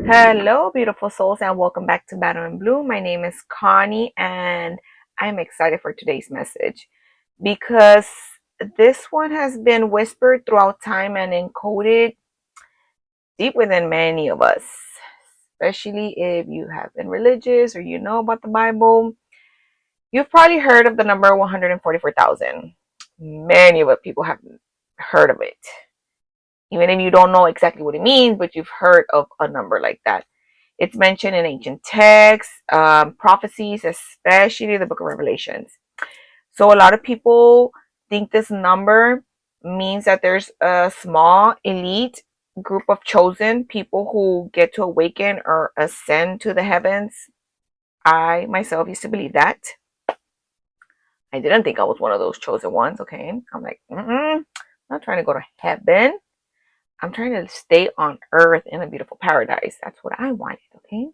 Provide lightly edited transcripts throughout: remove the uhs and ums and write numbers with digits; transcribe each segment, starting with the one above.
Hello, beautiful souls, and welcome back to Battle and Blue. My name is Connie, and I'm excited for today's message because this one has been whispered throughout time and encoded deep within many of us, especially if you have been religious or you know about the Bible. You've probably heard of the number 144,000. Many of people have heard of it, even if you don't know exactly what it means, but you've heard of a number like that. It's mentioned in ancient texts, prophecies, especially the book of Revelations. So a lot of people think this number means that there's a small elite group of chosen people who get to awaken or ascend to the heavens. I myself used to believe that. I didn't think I was one of those chosen ones, okay? I'm like, I'm not trying to go to heaven. I'm trying to stay on earth in a beautiful paradise. That's what I wanted, okay?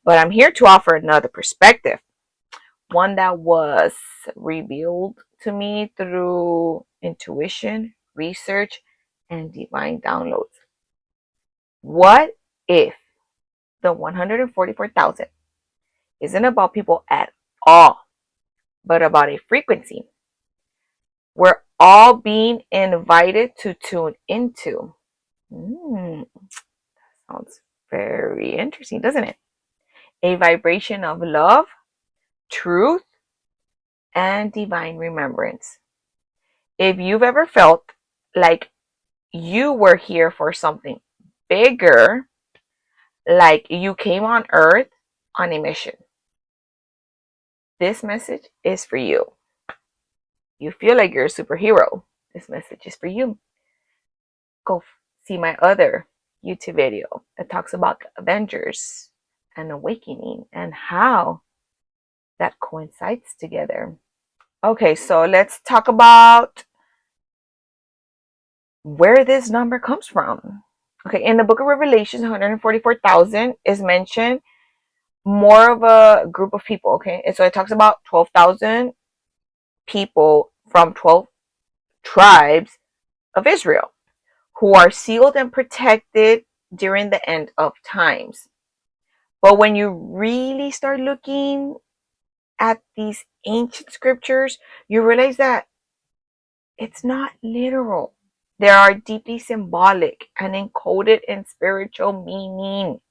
But I'm here to offer another perspective, one that was revealed to me through intuition, research, and divine downloads. What if the 144,000 isn't about people at all, but about a frequency we're all being invited to tune into? Sounds very interesting, doesn't it? A vibration of love, truth, and divine remembrance. If you've ever felt like you were here for something bigger, like you came on earth on a mission, this message is for you. You feel like you're a superhero, this message is for you. Go see my other YouTube video that talks about the Avengers and awakening and how that coincides together. Okay, so let's talk about where this number comes from. Okay, in the book of Revelations, 144,000 is mentioned more of a group of people, okay? And so it talks about 12,000 people from 12 tribes of Israel who are sealed and protected during the end of times. But when you really start looking at these ancient scriptures, you realize that it's not literal. They are deeply symbolic and encoded in spiritual meaning.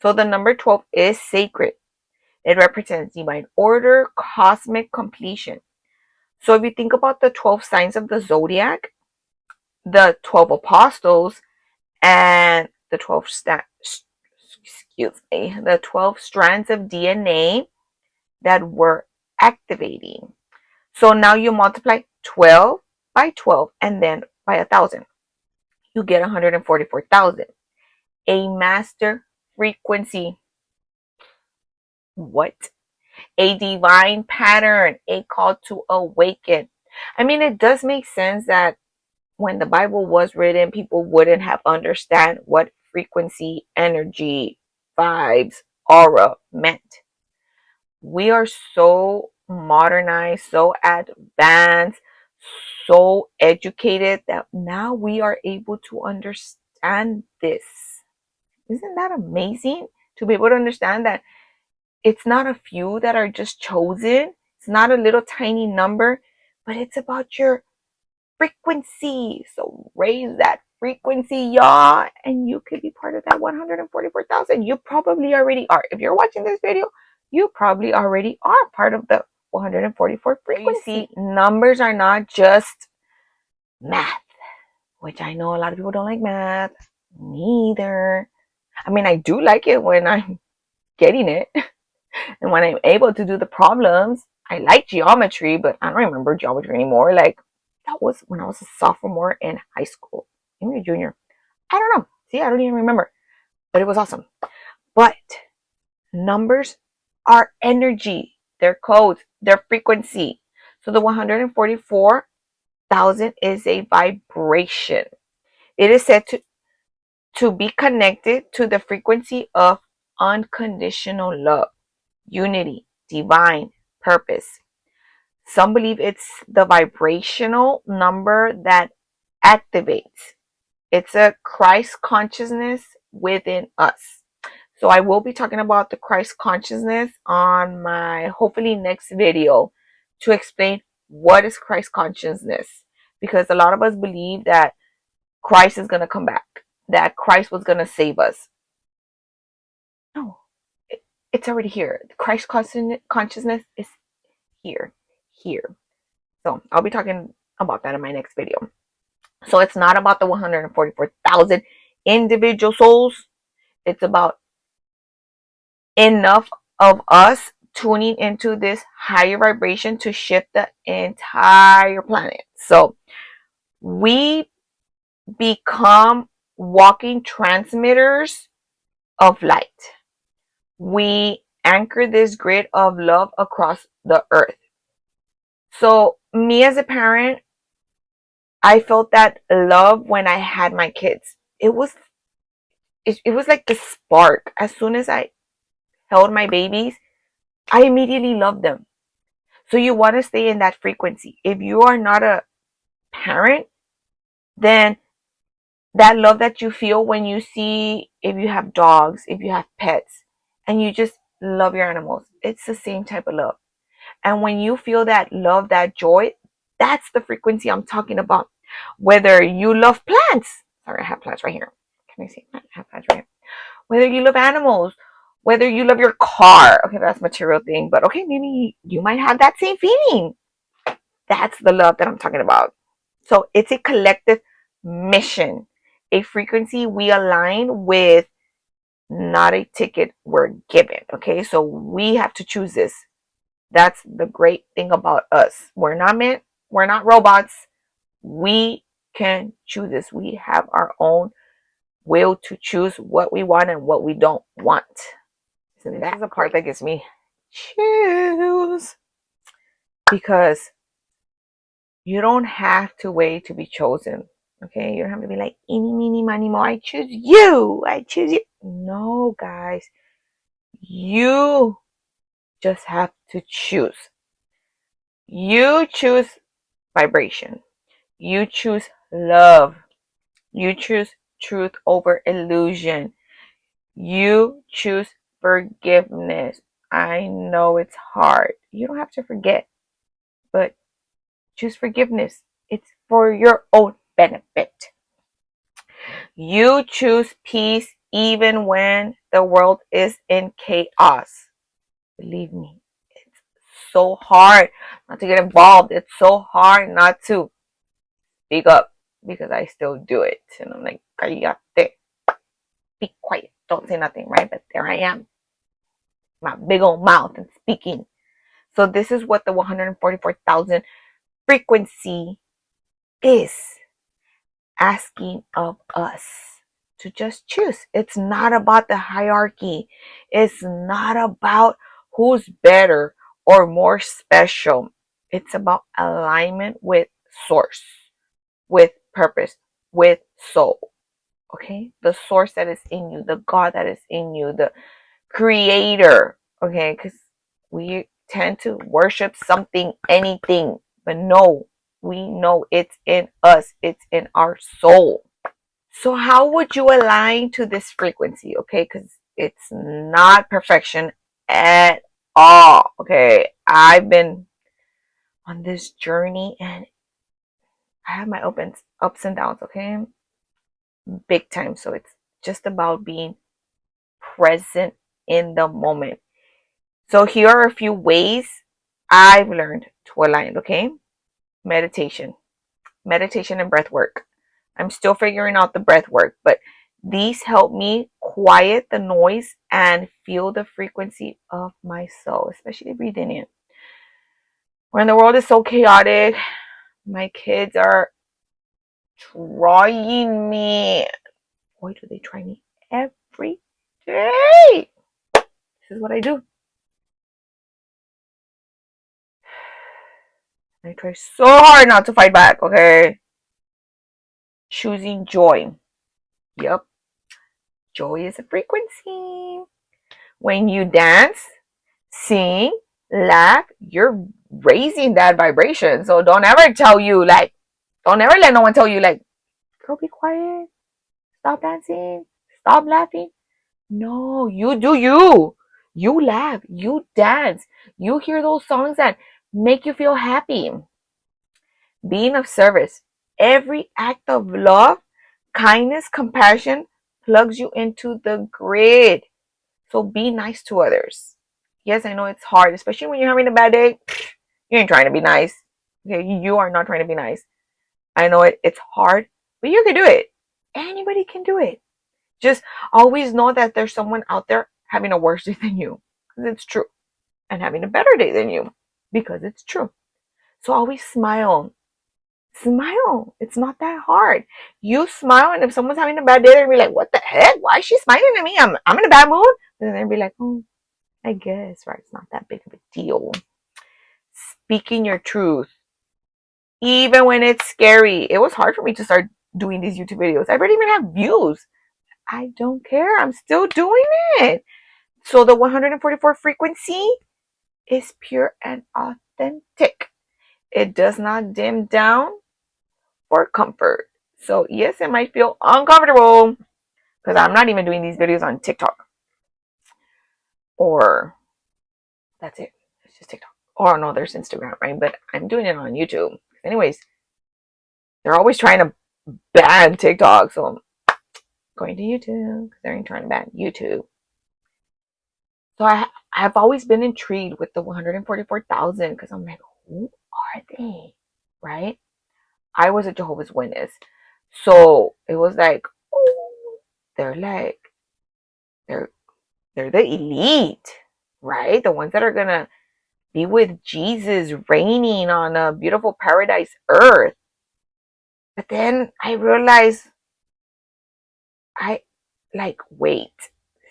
So the number 12 is sacred. It represents divine order, cosmic completion. So if you think about the 12 signs of the zodiac, the 12 apostles, and the 12 strands of DNA that were activating. So now you multiply 12 by 12 and then by 1,000. You get 144,000. A master frequency. What? A divine pattern, a call to awaken. I mean, it does make sense that when the Bible was written, people wouldn't have understand what frequency, energy, vibes, aura meant. We are so modernized, so advanced, so educated that now we are able to understand this. Isn't that amazing to be able to understand that it's not a few that are just chosen? It's not a little tiny number, but it's about your frequency. So raise that frequency, y'all, and you could be part of that 144,000. You probably already are. If you're watching this video, you probably already are part of the 144 frequency. You see, numbers are not just math, which I know a lot of people don't like math. Neither. I mean, I do like it when I'm getting it and when I'm able to do the problems. I like geometry, but I don't remember geometry anymore. Like, that was when I was a sophomore in high school, maybe a junior. I don't know. See, I don't even remember, but it was awesome. But numbers are energy, their codes, their frequency. So the 144,000 is a vibration. It is said to be connected to the frequency of unconditional love, unity, divine purpose. Some believe it's the vibrational number that activates. It's a Christ consciousness within us. So I will be talking about the Christ consciousness on my hopefully next video to explain what is Christ consciousness, because a lot of us believe that Christ is going to come back, that Christ was going to save us. No, it's already here. The Christ consciousness is here. So I'll be talking about that in my next video. So it's not about the 144,000 individual souls. It's about enough of us tuning into this higher vibration to shift the entire planet. So we become walking transmitters of light. We anchor this grid of love across the earth. So me as a parent, I felt that love when I had my kids. It was like the spark. As soon as I held my babies, I immediately loved them. So you want to stay in that frequency. If you are not a parent, then that love that you feel when you see, if you have dogs, if you have pets, and you just love your animals, it's the same type of love. And when you feel that love, that joy, that's the frequency I'm talking about. Whether you love plants, sorry, I have plants right here. Can I see? I have plants right here. Whether you love animals, whether you love your car, okay, that's a material thing, but okay, maybe you might have that same feeling. That's the love that I'm talking about. So it's a collective mission, a frequency we align with, not a ticket we're given. Okay, so we have to choose this. That's the great thing about us. We're not robots. We can choose this. We have our own will to choose what we want and what we don't want. So this is the part that gives me chills, because you don't have to wait to be chosen. Okay, you don't have to be like, eeny, meeny, miny, mo, I choose you. I choose you. No, guys, you just have to choose. You choose vibration. You choose love. You choose truth over illusion. You choose forgiveness. I know it's hard. You don't have to forget, but choose forgiveness. It's for your own benefit. You choose peace even when the world is in chaos. Believe me, it's so hard not to get involved. It's so hard not to speak up, because I still do it. And I'm like, cállate. Be quiet. Don't say nothing, right? But there I am, my big old mouth, and speaking. So this is what the 144,000 frequency is asking of us, to just choose. It's not about the hierarchy. It's not about who's better or more special. It's about alignment with source, with purpose, with soul. Okay? The source that is in you, the God that is in you, the creator. Okay? Because we tend to worship something, anything, but no, we know it's in us, it's in our soul. So how would you align to this frequency? Okay, because it's not perfection at all. Okay, I've been on this journey and I have my ups and downs. Okay, big time. So it's just about being present in the moment. So here are a few ways I've learned to align. Okay, meditation, and breath work. I'm still figuring out the breath work, but these help me quiet the noise and feel the frequency of my soul, especially breathing in. When the world is so chaotic, my kids are trying me. Boy, do they try me every day. This is what I do. I try so hard not to fight back, okay? Choosing joy. Yep. Joy is a frequency. When you dance, sing, laugh, you're raising that vibration. So don't ever let no one tell you, like, girl, be quiet, stop dancing, stop laughing. No, you do you. You laugh, you dance, you hear those songs that make you feel happy. Being of service. Every act of love, kindness, compassion plugs you into the grid. So be nice to others. Yes, I know it's hard, especially when you're having a bad day. You ain't trying to be nice. Okay, you are not trying to be nice. I know it's hard, but you can do it. Anybody can do it. Just always know that there's someone out there having a worse day than you. Because it's true. And having a better day than you. Because it's true. So always smile. Smile. It's not that hard. You smile, and if someone's having a bad day, they'll be like, "What the heck? Why is she smiling at me? I'm in a bad mood." And then they'll be like, "Oh, I guess, right? It's not that big of a deal." Speaking your truth, even when it's scary. It was hard for me to start doing these YouTube videos. I barely even have views. I don't care. I'm still doing it. So the 144 frequency is pure and authentic. It does not dim down for comfort. So yes, it might feel uncomfortable because I'm not even doing these videos on TikTok, or that's it. It's just TikTok. Or no, there's Instagram, right? But I'm doing it on YouTube. Anyways, they're always trying to ban TikTok, so I'm going to YouTube because they're trying to ban YouTube. So I've always been intrigued with the 144,000 because I'm like, who are they? Right? I was a Jehovah's Witness. So it was like, oh, they're like, they're they're the elite, right? The ones that are gonna be with Jesus reigning on a beautiful paradise earth. But then I realized I like, wait,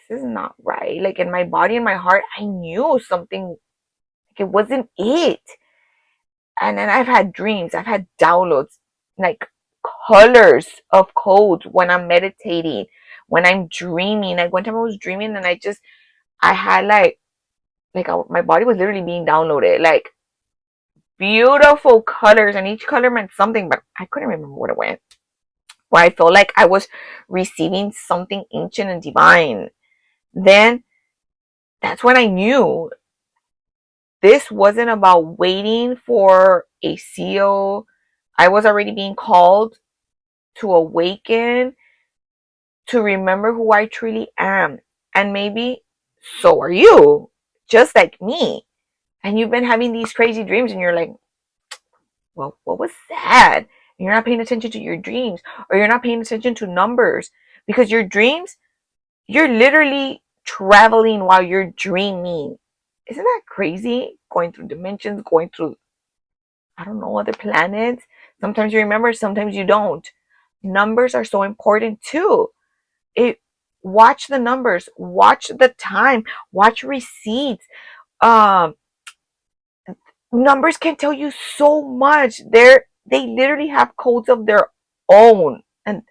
this is not right. Like in my body and my heart, I knew something, like it wasn't it. And then I've had dreams, I've had downloads, like colors of codes when I'm meditating, when I'm dreaming. Like one time I was dreaming and I had my body was literally being downloaded, like beautiful colors, and each color meant something, but I couldn't remember what it went. Where I felt like I was receiving something ancient and divine. Then that's when I knew this wasn't about waiting for a seal. I was already being called to awaken, to remember who I truly am. And maybe so are you, just like me. And you've been having these crazy dreams and you're like, well, what was that? And you're not paying attention to your dreams, or you're not paying attention to numbers, because your dreams, you're literally traveling while you're dreaming. Isn't that crazy? Going through dimensions, going through, I don't know, other planets. Sometimes you remember, sometimes you don't. Numbers are so important too. It Watch the numbers, watch the time, watch receipts. Um, Numbers can tell you so much. They literally have codes of their own, and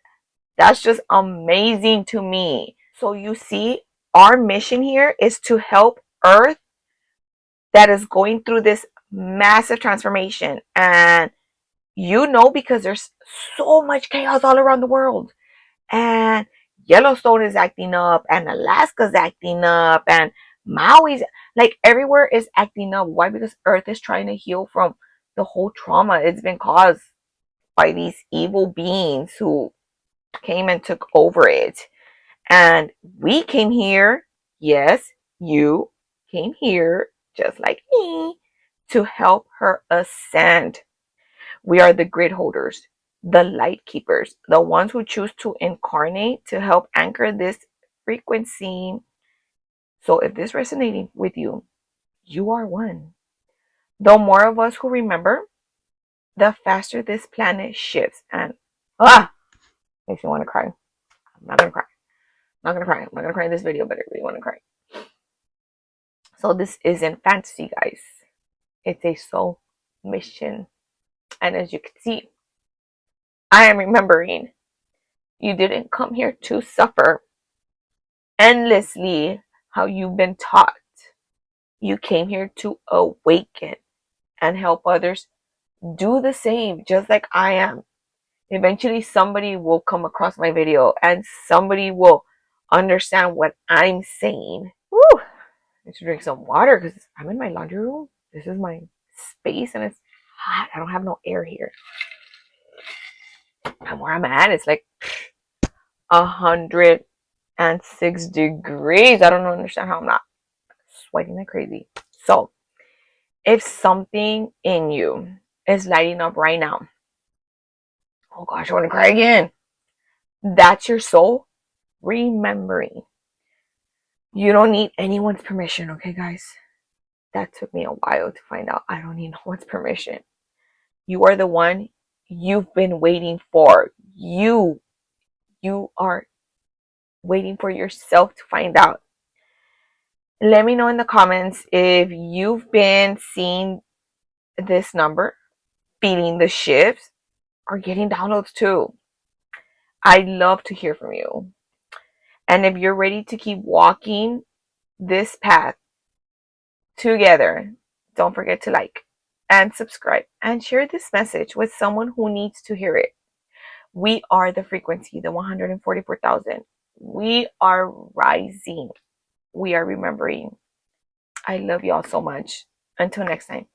that's just amazing to me. So you see, our mission here is to help Earth that is going through this massive transformation. And because there's so much chaos all around the world. And Yellowstone is acting up, and Alaska's acting up, and Maui's, like, everywhere is acting up. Why? Because Earth is trying to heal from the whole trauma it's been caused by these evil beings who came and took over it. And we came here, yes, you came here, just like me, to help her ascend. We are the grid holders, the light keepers, the ones who choose to incarnate to help anchor this frequency. So if this resonating with you, you are one. The more of us who remember, the faster this planet shifts. And makes me want to cry. I'm not gonna cry. I'm not gonna cry. I'm not gonna cry in this video, but I really want to cry. So this isn't fantasy, guys. It's a soul mission. And as you can see, I am remembering you didn't come here to suffer endlessly how you've been taught. You came here to awaken and help others do the same, just like I am. Eventually, somebody will come across my video and somebody will understand what I'm saying. Woo! I need to drink some water because I'm in my laundry room. This is my space and it's hot. I don't have no air here. And where I'm at, it's like 106 degrees. I don't understand how I'm not sweating like crazy. So, if something in you is lighting up right now, oh gosh, I want to cry again. That's your soul remembering. You don't need anyone's permission, okay, guys? That took me a while to find out. I don't need no one's permission. You are the one you've been waiting for. You are waiting for yourself to find out. Let me know in the comments if you've been seeing this number, feeling the shifts, or getting downloads too. I'd love to hear from you. And if you're ready to keep walking this path together, don't forget to like and subscribe and share this message with someone who needs to hear it. We are the frequency, the 144,000. We are rising. We are remembering. I love y'all so much. Until next time,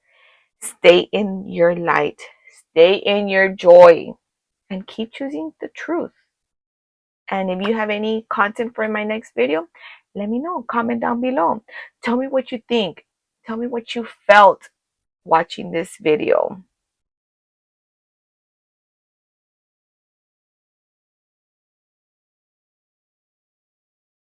stay in your light, stay in your joy, and keep choosing the truth. And if you have any content for my next video, let me know. Comment down below. Tell me what you think. Tell me what you felt watching this video.